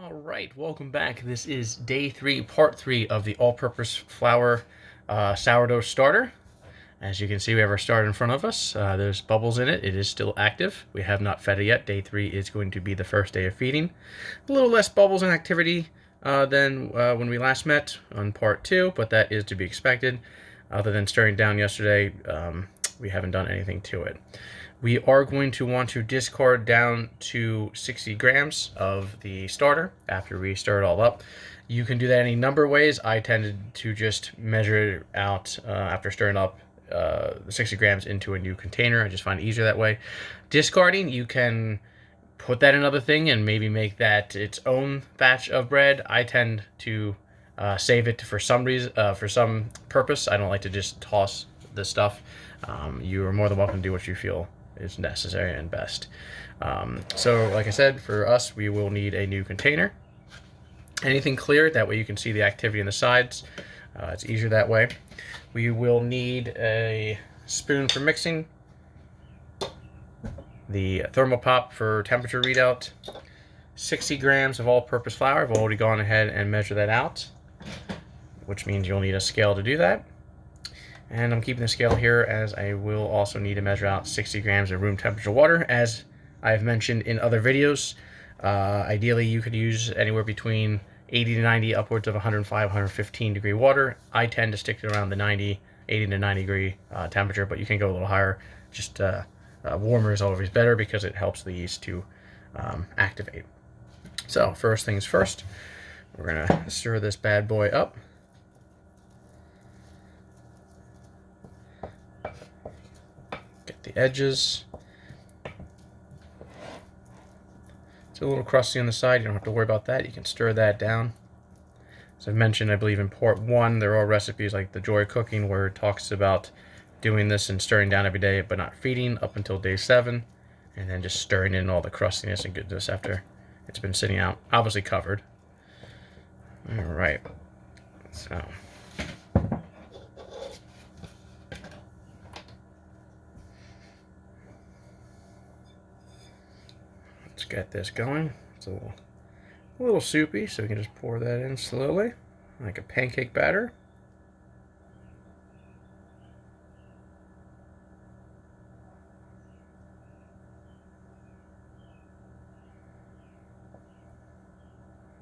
All right, welcome back. This is day 3, part 3 of the all-purpose flour sourdough starter. As you can see, we have our starter in front of us. There's bubbles in it. It is still active. We have not fed it yet. Day 3 is going to be the first day of feeding. A little less bubbles and activity than when we last met on part 2, but that is to be expected. Other than stirring down yesterday, we haven't done anything to it. We are going to want to discard down to 60 grams of the starter after we stir it all up. You can do that any number of ways. I tended to just measure it out after stirring up the 60 grams into a new container. I just find it easier that way. Discarding, you can put that in another thing and maybe make that its own batch of bread. I tend to save it for some reason, for some purpose. I don't like to just toss this stuff. You are more than welcome to do what you feel is necessary and best. So like I said, for us, we will need a new container. Anything clear, that way you can see the activity on the sides. It's easier that way. We will need a spoon for mixing, the thermopop for temperature readout, 60 grams of all-purpose flour. I've already gone ahead and measured that out, which means you'll need a scale to do that. And I'm keeping the scale here as I will also need to measure out 60 grams of room temperature water. As I've mentioned in other videos, ideally you could use anywhere between 80 to 90, upwards of 105, 115 degree water. I tend to stick to around the 80 to 90 degree temperature, but you can go a little higher. Just warmer is always better because it helps the yeast to activate. So first things first, we're gonna stir this bad boy up. The edges. It's a little crusty on the side. You don't have to worry about that. You can stir that down. As I mentioned, I believe in part 1, there are recipes like the Joy Cooking where it talks about doing this and stirring down every day, but not feeding up until day 7, and then just stirring in all the crustiness and goodness after it's been sitting out, obviously covered. All right. So. Let's get this going. It's a little soupy, so we can just pour that in slowly, like a pancake batter.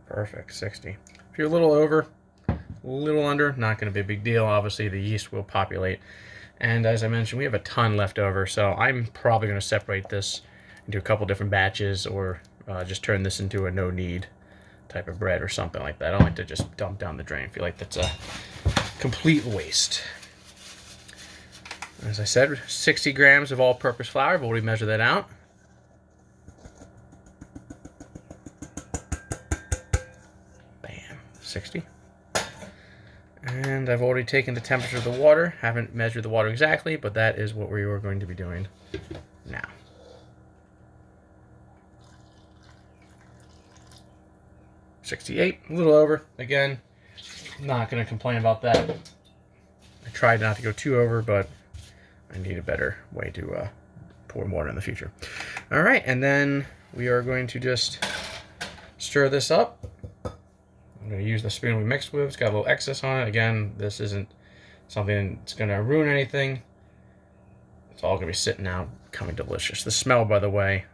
Perfect, 60. If you're a little over, a little under, not going to be a big deal. Obviously, the yeast will populate. And as I mentioned, we have a ton left over, so I'm probably going to separate this into a couple different batches, or just turn this into a no-knead type of bread or something like that. I don't like to just dump down the drain. I feel like that's a complete waste. As I said, 60 grams of all-purpose flour. I've already measured that out. Bam, 60. And I've already taken the temperature of the water. Haven't measured the water exactly, but that is what we are going to be doing now. $68, a little over. Again, not going to complain about that. I tried not to go too over, but I need a better way to pour water in the future. All right, and then we are going to just stir this up. I'm going to use the spoon we mixed with. It's got a little excess on it. Again, this isn't something that's going to ruin anything. It's all going to be sitting out, coming delicious. The smell, by the way,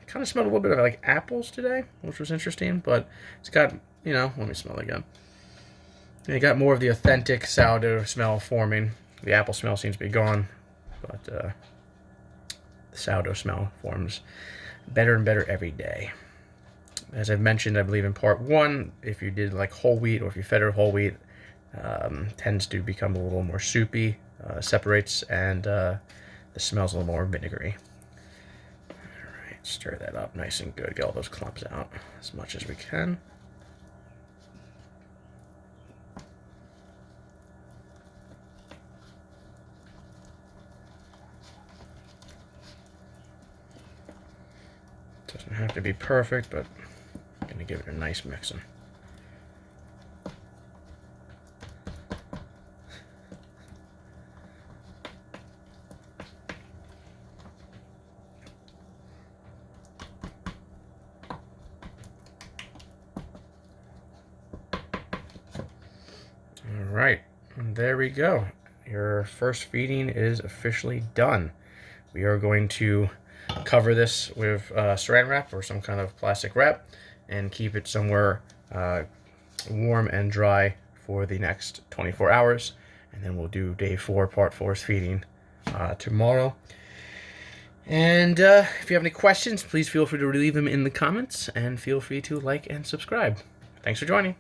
kind of smelled a little bit of like apples today, which was interesting, but it's got, you know, let me smell it again. You got more of the authentic sourdough smell forming. The apple smell seems to be gone, but the sourdough smell forms better and better every day. As I've mentioned, I believe in part 1, if you did like whole wheat, or if you fed it whole wheat, tends to become a little more soupy, separates, and the smell's a little more vinegary. Stir that up nice and good. Get all those clumps out as much as we can. Doesn't have to be perfect, but I'm going to give it a nice mixing. right, and there we go. Your first feeding is officially done. We are going to cover this with saran wrap or some kind of plastic wrap and keep it somewhere warm and dry for the next 24 hours. And then we'll do day 4, part 4's feeding tomorrow. And if you have any questions, please feel free to leave them in the comments, and feel free to like and subscribe. Thanks for joining.